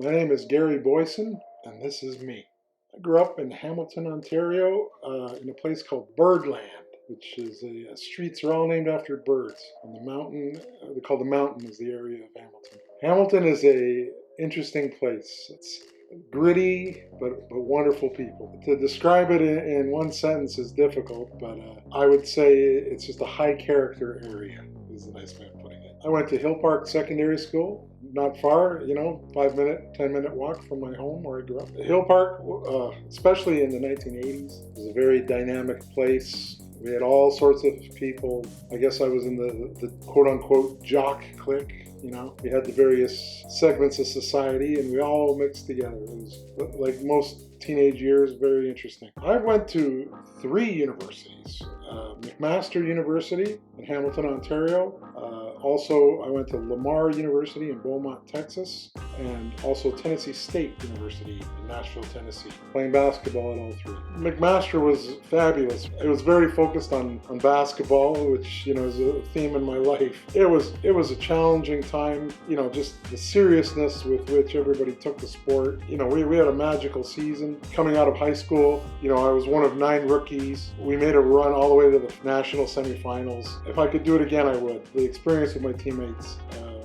My name is Gary Boyson, and this is me. I grew up in Hamilton, Ontario, in a place called Birdland, which is streets are all named after birds. And the mountain, they call the mountain, is the area of Hamilton. Hamilton is a interesting place. It's gritty, but wonderful people. To describe it in one sentence is difficult, but I would say it's just a high character area, is a nice way of putting it. I went to Hill Park Secondary School, not far, 5-minute, 10-minute walk from my home where I grew up. Hill Park, especially in the 1980s, was a very dynamic place. We had all sorts of people. I guess I was in the quote-unquote jock clique. We had the various segments of society, and we all mixed together. It was, like most teenage years, very interesting. I went to 3 universities. McMaster University in Hamilton, Ontario. Also, I went to Lamar University in Beaumont, Texas, and also Tennessee State University in Nashville, Tennessee, playing basketball at all 3. McMaster was fabulous. It was very focused on basketball, which, is a theme in my life. It was a challenging time, just the seriousness with which everybody took the sport. We had a magical season. Coming out of high school, I was one of 9 rookies. We made a run all the way to the national semifinals. If I could do it again, I would. The experience with my teammates,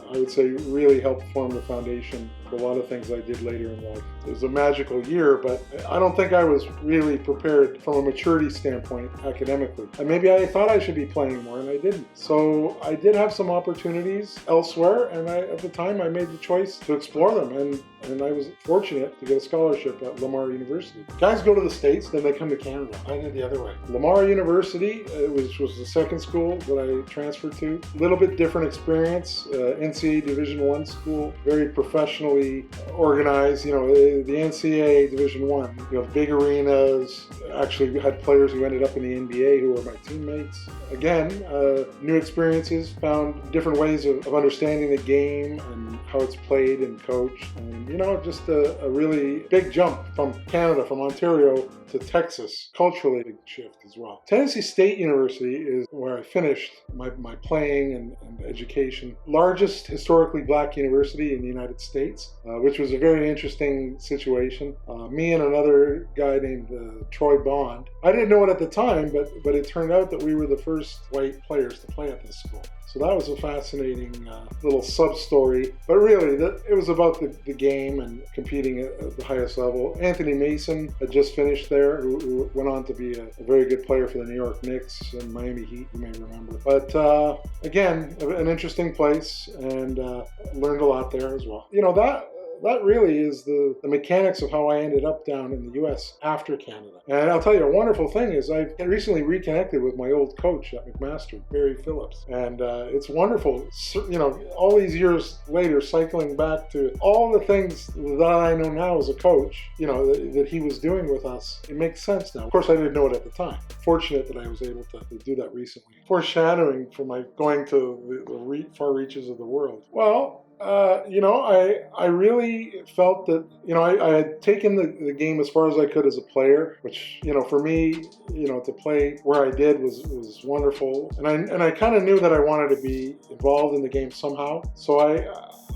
I would say, really helped form the foundation for a lot of things I did later in life. It was a magical year, but I don't think I was really prepared from a maturity standpoint academically. And maybe I thought I should be playing more, and I didn't. So I did have some opportunities elsewhere, and at the time I made the choice to explore them, and I was fortunate to get a scholarship at Lamar University. Guys go to the States, then they come to Canada. I did the other way. Lamar University, which was the second school that I transferred to, a little bit different experience. NCAA Division I school, very professionally organized. The NCAA Division I, big arenas. Actually, we had players who ended up in the NBA who were my teammates. Again, new experiences, found different ways of understanding the game and how it's played and coached. And, just a really big jump from Canada, from Ontario to Texas. Culturally, big shift as well. Tennessee State University is where I finished my playing and education. Largest historically black university in the United States, which was a very interesting situation. Me and another guy named Troy Bond. I didn't know it at the time, but it turned out that we were the first white players to play at this school. So that was a fascinating little sub-story. But really, it was about the game and competing at the highest level. Anthony Mason had just finished there, who went on to be a very good player for the New York Knicks and Miami Heat, you may remember. But again, an interesting place, and learned a lot there as well. That really is the mechanics of how I ended up down in the U.S. after Canada. And I'll tell you, a wonderful thing is I've recently reconnected with my old coach at McMaster, Barry Phillips. And it's wonderful, all these years later, cycling back to all the things that I know now as a coach, that he was doing with us. It makes sense now. Of course, I didn't know it at the time. Fortunate that I was able to do that recently. Foreshadowing for my going to the far reaches of the world. Well, I really felt that, I had taken the game as far as I could as a player, which, for me, to play where I did was wonderful. And I kind of knew that I wanted to be involved in the game somehow. So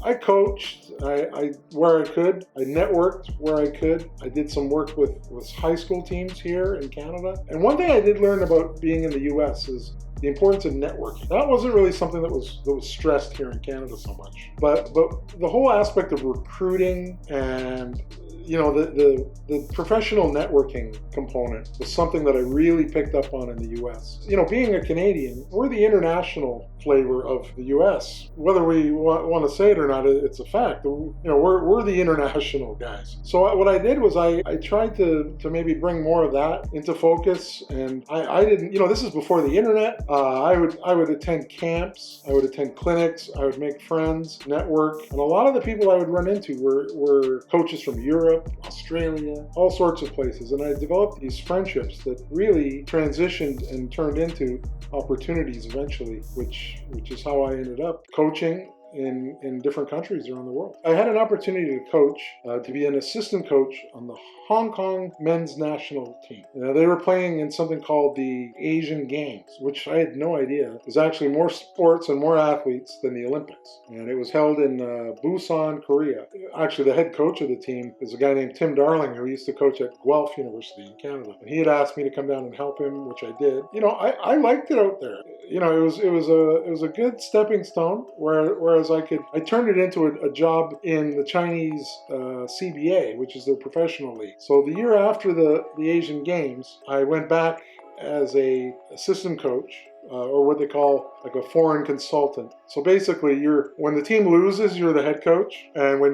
I coached where I could. I networked where I could. I did some work with high school teams here in Canada. And one thing I did learn about being in the U.S. is the importance of networking. That wasn't really something that was stressed here in Canada so much. But the whole aspect of recruiting and the professional networking component was something that I really picked up on in the U.S. Being a Canadian, we're the international flavor of the U.S. Whether we want to say it or not, it's a fact. We're the international guys. So what I did was I tried to maybe bring more of that into focus, and I didn't. This is before the internet. I would attend camps. I would attend clinics. I would make friends, network, and a lot of the people I would run into were coaches from Europe, Australia, all sorts of places. And I developed these friendships that really transitioned and turned into opportunities eventually, which is how I ended up coaching in different countries around the world. I had an opportunity to coach, to be an assistant coach on the Hong Kong men's national team. They were playing in something called the Asian Games, which I had no idea is actually more sports and more athletes than the Olympics. And it was held in Busan, Korea. Actually, the head coach of the team is a guy named Tim Darling, who used to coach at Guelph University in Canada. And he had asked me to come down and help him, which I did. I liked it out there. It was a good stepping stone. Whereas I turned it into a job in the Chinese CBA, which is their professional league. So the year after the Asian Games, I went back as a assistant coach, or what they call like a foreign consultant. So basically, when the team loses, you're the head coach, and when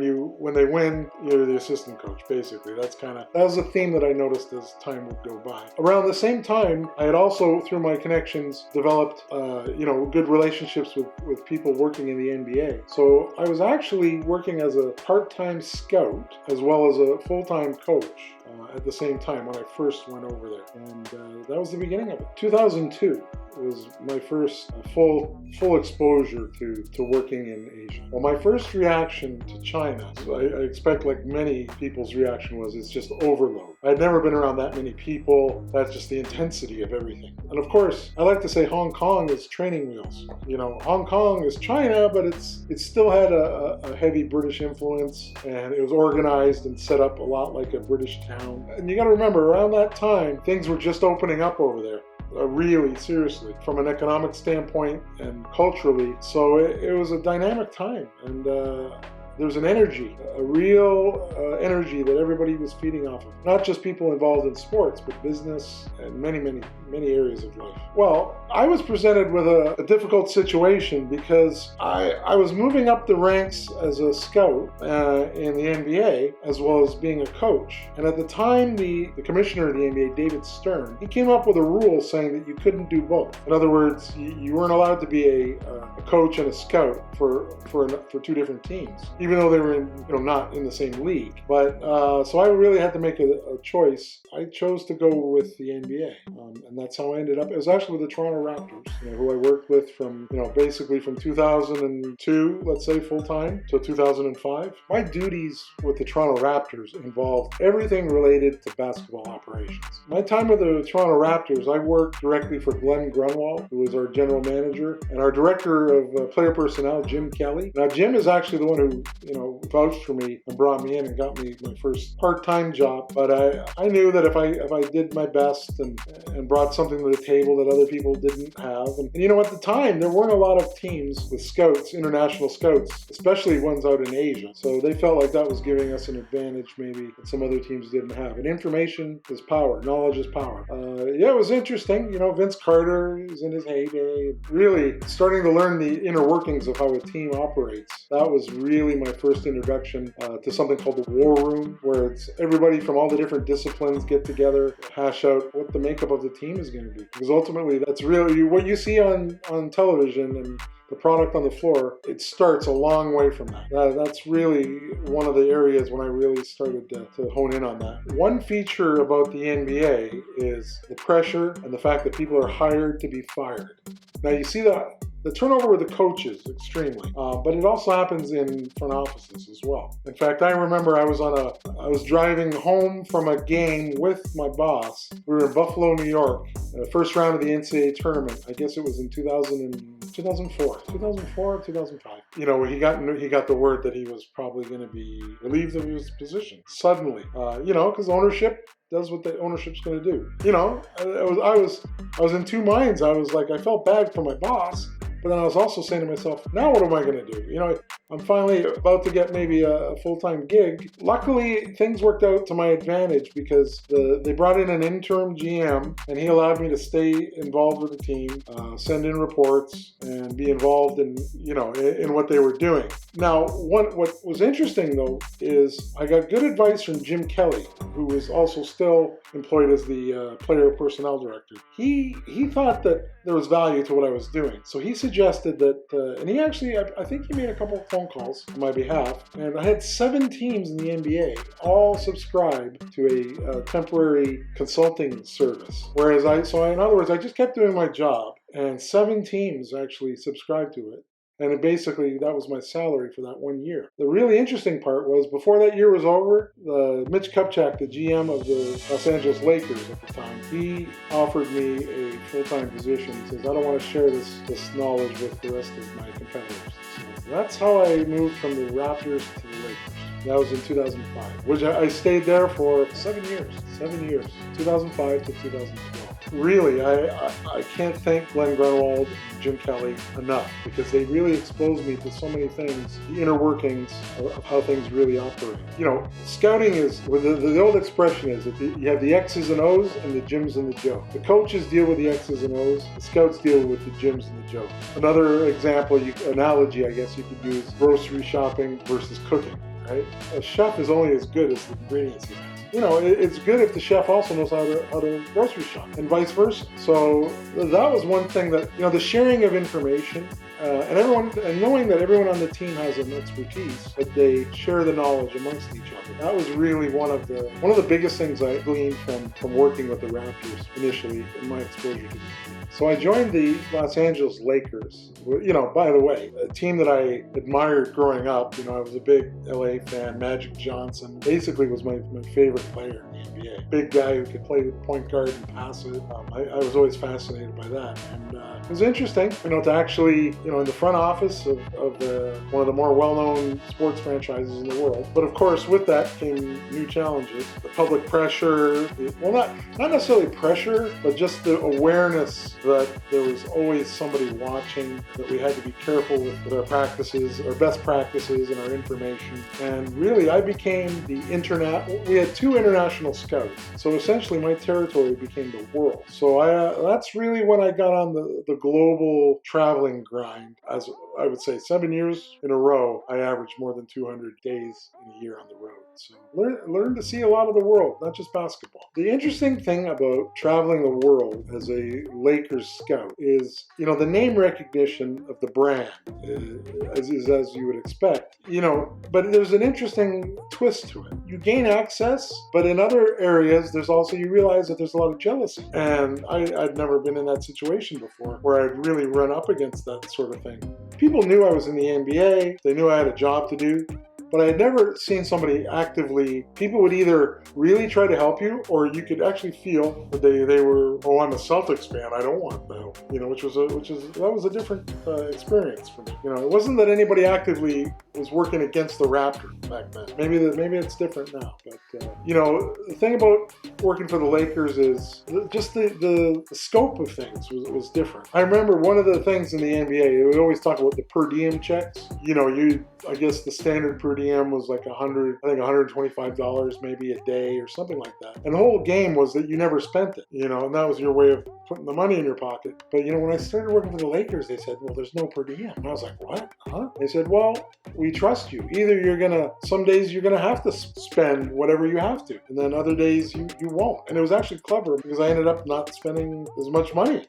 they win, you're the assistant coach. Basically, that was a theme that I noticed as time would go by. Around the same time, I had also, through my connections, developed good relationships with people working in the NBA. So I was actually working as a part-time scout as well as a full-time coach at the same time when I first went over there, and that was the beginning of it. 2002 was my first full exposure to working in Asia. Well, my first reaction to China, I expect like many people's reaction was, it's just overload. I'd never been around that many people. That's just the intensity of everything. And of course, I like to say Hong Kong is training wheels. Hong Kong is China, but it still had a heavy British influence, and it was organized and set up a lot like a British town. And you got to remember, around that time, things were just opening up over there. Really seriously, from an economic standpoint and culturally. So it was a dynamic time, and there was an energy, a real energy that everybody was feeding off of. Not just people involved in sports, but business and many areas of life. Well, I was presented with a difficult situation because I was moving up the ranks as a scout in the NBA, as well as being a coach. And at the time, the commissioner of the NBA, David Stern, he came up with a rule saying that you couldn't do both. In other words, you weren't allowed to be a coach and a scout for two different teams, even though they were not in the same league. But so I really had to make a choice. I chose to go with the NBA, and that's how I ended up. It was actually with the Toronto Raptors, who I worked with from basically from 2002, let's say, full time, to 2005. My duties with the Toronto Raptors involved everything related to basketball operations. My time with the Toronto Raptors, I worked directly for Glenn Grunwald, who was our general manager, and our director of player personnel, Jim Kelly. Now, Jim is actually the one who vouched for me and brought me in and got me my first part-time job. But I knew that if I did my best and brought something to the table that other people didn't have, and at the time there weren't a lot of teams with scouts, international scouts, especially ones out in Asia. So they felt like that was giving us an advantage maybe that some other teams didn't have. And information is power, knowledge is power. It was interesting. Vince Carter was in his heyday. Really starting to learn the inner workings of how a team operates. That was really my first introduction to something called the War Room, where it's everybody from all the different disciplines get together, hash out what the makeup of the team is going to be. Because ultimately, that's really what you see on television and the product on the floor. It starts a long way from that. That's really one of the areas when I really started to hone in on that. One feature about the NBA is the pressure and the fact that people are hired to be fired. Now you see the turnover with the coaches extremely, but it also happens in front offices as well. In fact, I remember I was driving home from a game with my boss. We were in Buffalo, New York, first round of the NCAA tournament. I guess it was in 2004, 2005. He got the word that he was probably going to be relieved of his position suddenly. Because ownership does what the ownership's going to do. I was in two minds. I felt bad for my boss, but then I was also saying to myself, now what am I going to do? I'm finally about to get maybe a full-time gig. Luckily, things worked out to my advantage because they brought in an interim GM, and he allowed me to stay involved with the team, send in reports, and be involved in what they were doing. Now, what was interesting though is I got good advice from Jim Kelly, who was also still employed as the player personnel director. He thought that there was value to what I was doing, so he suggested that, and he actually, I think he made a couple of phone calls on my behalf, and I had 7 teams in the NBA all subscribe to a temporary consulting service. Whereas in other words, I just kept doing my job, and 7 teams actually subscribed to it. And basically, that was my salary for that 1 year. The really interesting part was, before that year was over, Mitch Kupchak, the GM of the Los Angeles Lakers at the time, he offered me a full-time position. He says, I don't want to share this knowledge with the rest of my competitors. So that's how I moved from the Raptors to the Lakers. That was in 2005, which I stayed there for 7 years, 2005 to 2012. Really, I can't thank Glenn Grunwald and Jim Kelly enough, because they really exposed me to so many things, the inner workings of how things really operate. You know, scouting is, the old expression is that you have the X's and O's and the Jims and the Joes. The coaches deal with the X's and O's, the scouts deal with the Jims and the Joes. Another example, analogy I guess you could use, grocery shopping versus cooking. Right? A chef is only as good as the ingredients he has. You know, it's good if the chef also knows how to grocery shop, and vice versa. So that was one thing that, you know, the sharing of information, and knowing that everyone on the team has an expertise, but they share the knowledge amongst each other. That was really one of the biggest things I gleaned from working with the Raptors initially in my exposure to the team. So I joined the Los Angeles Lakers. You know, by the way, a team that I admired growing up. You know, I was a big LA fan. Magic Johnson basically was my favorite player in the NBA. Big guy who could play point guard and pass it. I was always fascinated by that. And it was interesting, you know, to actually, you know, in the front office of one of the more well-known sports franchises in the world. But of course, with that came new challenges. The public pressure, not necessarily pressure, but just the awareness that there was always somebody watching, that we had to be careful with our practices, our best practices and our information. And really, I became we had 2 international scouts. So essentially my territory became the world. So that's really when I got on the global traveling grind. As I would say, 7 years in a row, I averaged more than 200 days in a year on the road. So learn to see a lot of the world, not just basketball. The interesting thing about traveling the world as a Lakers scout is, you know, the name recognition of the brand as you would expect, you know, but there's an interesting twist to it. You gain access, but in other areas, you realize that there's a lot of jealousy. And I'd never been in that situation before where I'd really run up against that sort of thing. People knew I was in the NBA. They knew I had a job to do. But I had never seen somebody actively. People would either really try to help you, or you could actually feel that they were, oh, I'm a Celtics fan, I don't want the help. You know, that was a different experience for me. You know, it wasn't that anybody actively was working against the Raptors back then. Maybe it's different now. But you know, the thing about working for the Lakers is just the scope of things was different. I remember one of the things in the NBA, they would always talk about the per diem checks. You know, I guess the standard per diem was like $125 maybe a day or something like that. And the whole game was that you never spent it, you know, and that was your way of putting the money in your pocket. But, you know, when I started working for the Lakers, they said, well, there's no per diem. And I was like, what? Huh? They said, well, we trust you. Either some days you're going to have to spend whatever you have to, and then other days you won't. And it was actually clever because I ended up not spending as much money.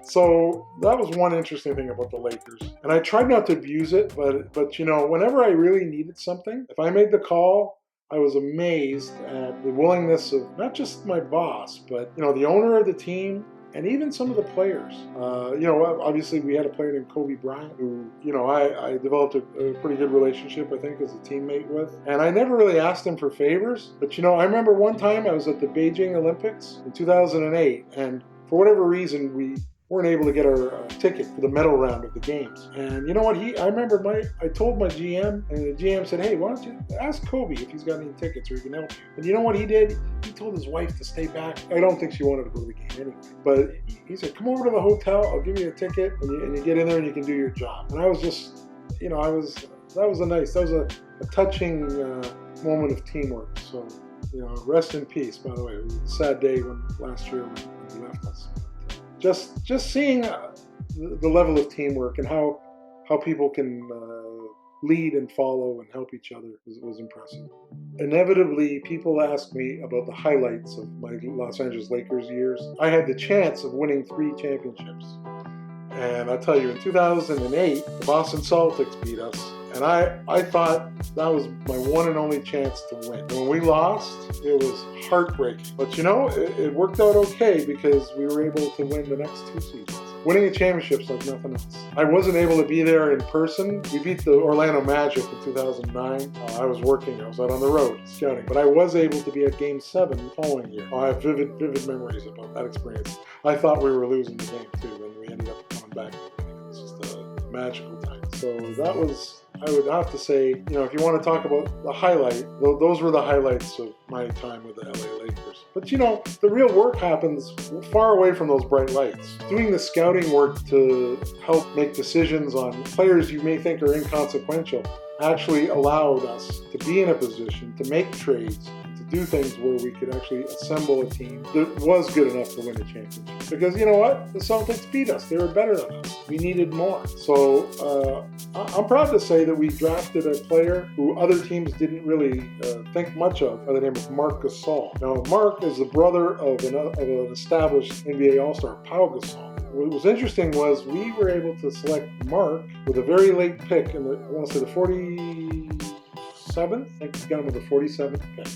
So that was one interesting thing about the Lakers. And I tried not to abuse it, but you know, whenever I really needed something, if I made the call, I was amazed at the willingness of not just my boss, but, you know, the owner of the team and even some of the players. You know, obviously we had a player named Kobe Bryant who, you know, I developed a pretty good relationship, I think, as a teammate with. And I never really asked him for favors. But, you know, I remember one time I was at the Beijing Olympics in 2008, and for whatever reason, we weren't able to get our ticket for the medal round of the games. And you know what? I told my GM, and the GM said, hey, why don't you ask Kobe if he's got any tickets or he can help you. And you know what he did? He told his wife to stay back. I don't think she wanted to go to the game anyway. But he said, come over to the hotel, I'll give you a ticket, and you get in there and you can do your job. And I was just, you know, that was a touching moment of teamwork. So, you know, rest in peace, by the way. It was a sad day last year when he left us. Just seeing the level of teamwork and how people can lead and follow and help each other was impressive. Inevitably, people ask me about the highlights of my Los Angeles Lakers years. I had the chance of winning 3 championships. And I'll tell you, in 2008, the Boston Celtics beat us. And I thought that was my one and only chance to win. When we lost, it was heartbreaking. But you know, it worked out okay because we were able to win the next 2 seasons. winning a championship's like nothing else. I wasn't able to be there in person. We beat the Orlando Magic in 2009. I was working. I was out on the road scouting. But I was able to be at Game 7 the following year. I have vivid memories about that experience. I thought we were losing the game, too, and we ended up coming back. It was just a magical time. So that was... I would have to say, if you want to talk about the highlight, those were the highlights of my time with the LA Lakers. But the real work happens far away from those bright lights. Doing the scouting work to help make decisions on players you may think are inconsequential actually allowed us to be in a position to make trades, do things where we could actually assemble a team that was good enough to win a championship. Because you know what? The Celtics beat us. They were better than us. We needed more. So I'm proud to say that we drafted a player who other teams didn't really think much of by the name of Marc Gasol. Now, Marc is the brother of an established NBA All-Star, Pau Gasol. What was interesting was we were able to select Marc with a very late pick in the 47th. I think we got him with the 47th pick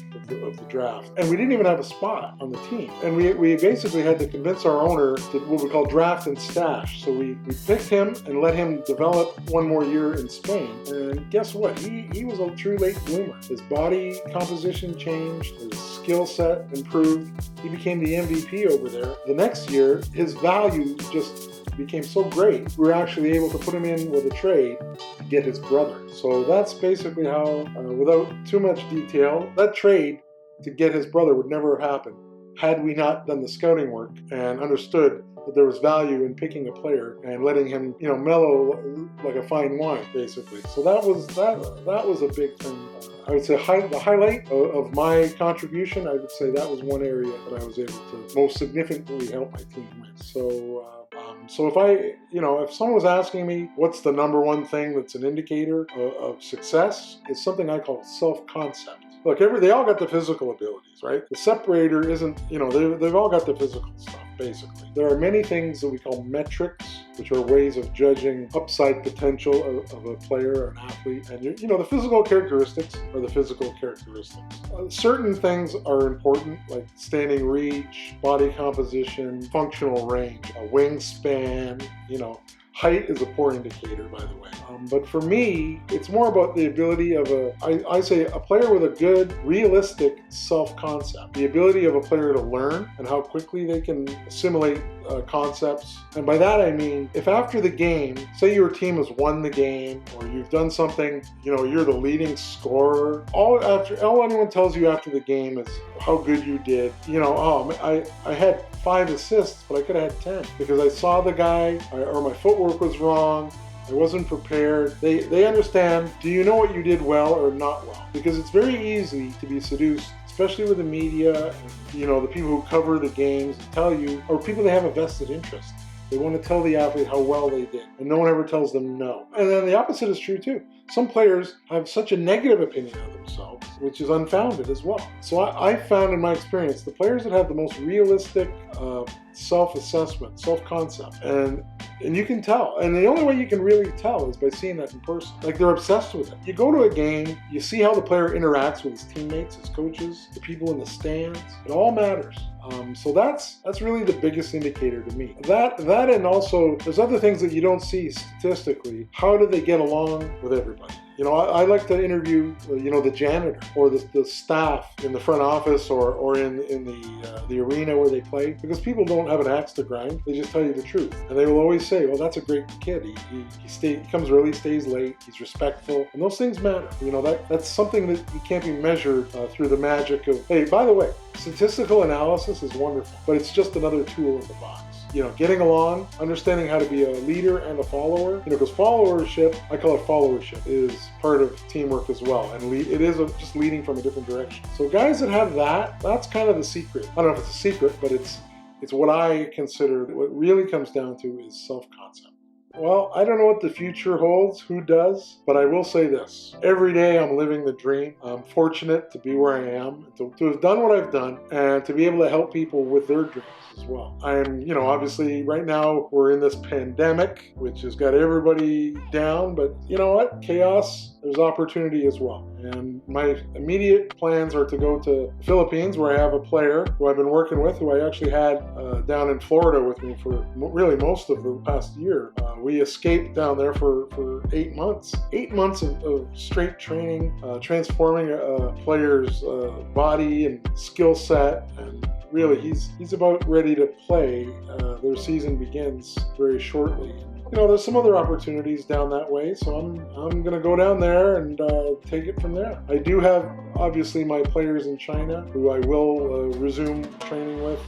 of the draft. And we didn't even have a spot on the team. And we basically had to convince our owner to what we call draft and stash. So we picked him and let him develop one more year in Spain. And guess what? He was a true late bloomer. His body composition changed. His skill set improved. He became the MVP over there. The next year, his value just became so great, we were actually able to put him in with a trade to get his brother. So that's basically how, without too much detail, that trade to get his brother would never have happened had we not done the scouting work and understood that there was value in picking a player and letting him, mellow like a fine wine, basically. So that was a big thing. I would say the highlight of my contribution, I would say that was one area that I was able to most significantly help my team win. So if someone was asking me what's the number one thing that's an indicator of success, it's something I call self-concept. Look, they all got the physical abilities, right? The separator isn't, they've all got the physical stuff, basically. There are many things that we call metrics, which are ways of judging upside potential of a player or an athlete. And, the physical characteristics are the physical characteristics. Certain things are important, like standing reach, body composition, functional range, a wingspan, height is a poor indicator, by the way. But for me, it's more about the ability of I say a player with a good, realistic self-concept. The ability of a player to learn and how quickly they can assimilate concepts. And by that I mean, if after the game, say your team has won the game or you've done something, you're the leading scorer, all anyone tells you after the game is how good you did. I had 5 assists, but I could have had 10 because I saw the guy or my footwork was wrong. I wasn't prepared. They understand, do you know what you did well or not well? Because it's very easy to be seduced, especially with the media, and, the people who cover the games and tell you, or people that have a vested interest. They want to tell the athlete how well they did, and no one ever tells them no. And then the opposite is true too. Some players have such a negative opinion of themselves, which is unfounded as well. So I found in my experience, the players that have the most realistic self-assessment, self-concept, and you can tell. And the only way you can really tell is by seeing that in person. Like, they're obsessed with it. You go to a game, you see how the player interacts with his teammates, his coaches, the people in the stands. It all matters. So that's really the biggest indicator to me. That and also there's other things that you don't see statistically. How do they get along with everybody? I like to interview, the janitor or the staff in the front office or in the arena where they play, because people don't have an axe to grind. They just tell you the truth. And they will always say, well, that's a great kid. He comes early, stays late, he's respectful. And those things matter. That's something that you can't be measured through the magic of, hey, by the way, statistical analysis is wonderful, but it's just another tool in the box. Getting along, understanding how to be a leader and a follower. Because followership, I call it followership, is part of teamwork as well. And it is just leading from a different direction. So guys that have that's kind of the secret. I don't know if it's a secret, but it's what I consider, what really comes down to is self-concept. Well, I don't know what the future holds, who does, but I will say this. Every day I'm living the dream. I'm fortunate to be where I am, to have done what I've done, and to be able to help people with their dreams as well. I'm, obviously right now we're in this pandemic, which has got everybody down, but you know what? Chaos, there's opportunity as well. And my immediate plans are to go to the Philippines, where I have a player who I've been working with, who I actually had down in Florida with me for really most of the past year. We escaped down there for 8 months. 8 months of straight training, transforming a player's body and skill set, and really he's about ready to play. Their season begins very shortly. There's some other opportunities down that way, so I'm going to go down there and take it from there. I do have, obviously, my players in China, who I will resume training with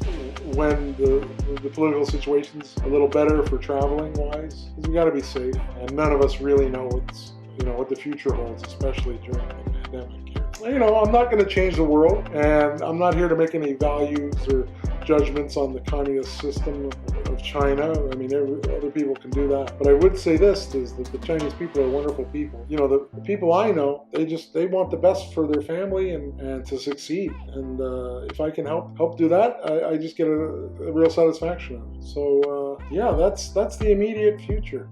when the political situation's a little better for traveling wise, because we got to be safe, and none of us really know what the future holds, especially during the pandemic. I'm not going to change the world, and I'm not here to make any values or judgments on the communist system of China. I mean, other people can do that. But I would say this, is that the Chinese people are wonderful people. The people I know, they want the best for their family and to succeed. And if I can help do that, I just get a real satisfaction out of it. So, that's the immediate future.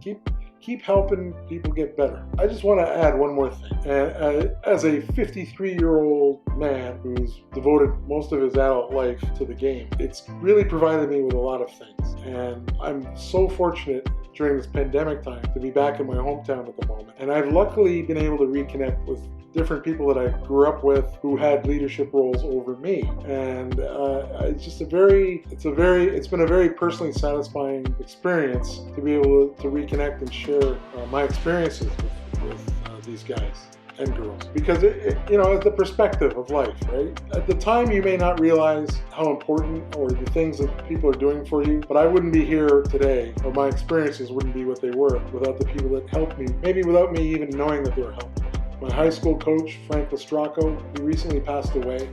Keep helping people get better. I just want to add one more thing. As a 53-year-old man who's devoted most of his adult life to the game, it's really provided me with a lot of things. And I'm so fortunate during this pandemic time to be back in my hometown at the moment. And I've luckily been able to reconnect with different people that I grew up with who had leadership roles over me, and it's been a very personally satisfying experience to be able to reconnect and share my experiences with these guys and girls, because it's the perspective of life, right? At the time, you may not realize how important or the things that people are doing for you, but I wouldn't be here today, or my experiences wouldn't be what they were without the people that helped me, maybe without me even knowing that they were helping me. My high school coach, Frank Lestracco, he recently passed away,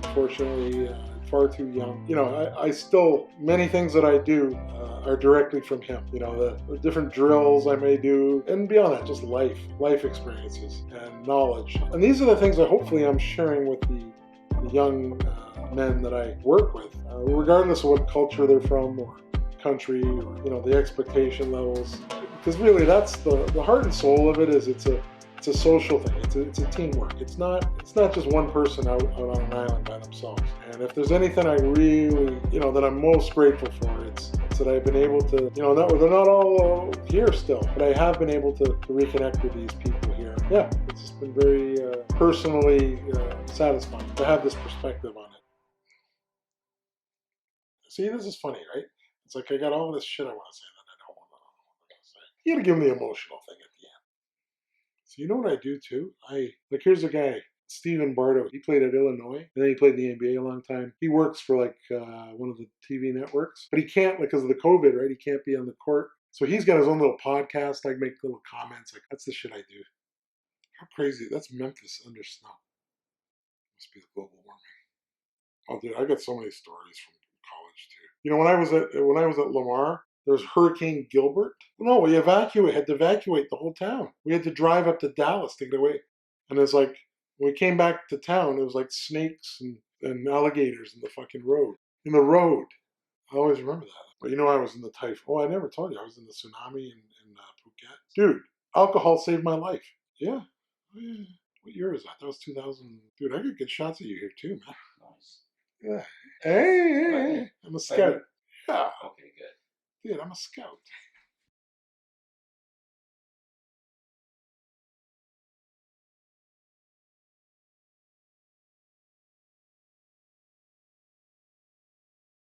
unfortunately, far too young. I still, many things that I do are directly from him. The different drills I may do, and beyond that, just life experiences and knowledge. And these are the things that hopefully I'm sharing with the young men that I work with, regardless of what culture they're from or country, or the expectation levels. Because really, that's the heart and soul of it. Is it's a social thing. It's a teamwork. It's not just one person out on an island by themselves. And if there's anything I really, that I'm most grateful for, it's that I've been able to, they're not all here still, but I have been able to reconnect with these people here. Yeah, it's just been very personally satisfying to have this perspective on it. See, this is funny, right? It's like I got all this shit I want to say that I don't want to say. You gotta give me the emotional thing at the end. So you know what I do too? Here's a guy, Stephen Bardo. He played at Illinois, and then he played in the NBA a long time. He works for one of the TV networks, but he can't, because of the COVID, right? He can't be on the court. So he's got his own little podcast, make little comments. That's the shit I do. How crazy. That's Memphis under snow. Must be the global warming. Oh, dude, I got so many stories from college too. When I was at Lamar, there was Hurricane Gilbert. No, we had to evacuate the whole town. We had to drive up to Dallas to get away. And it's like, when we came back to town, it was like snakes and alligators in the fucking road. In the road. I always remember that. But I was in the typhoon. Oh, I never told you. I was in the tsunami in Phuket. Dude, alcohol saved my life. Yeah. Oh, yeah. What year was that? That was 2000. Dude, I could get shots at you here too, man. Nice. Yeah. Hey, I'm a scout. Yeah. Okay, good. Dude, I'm a scout.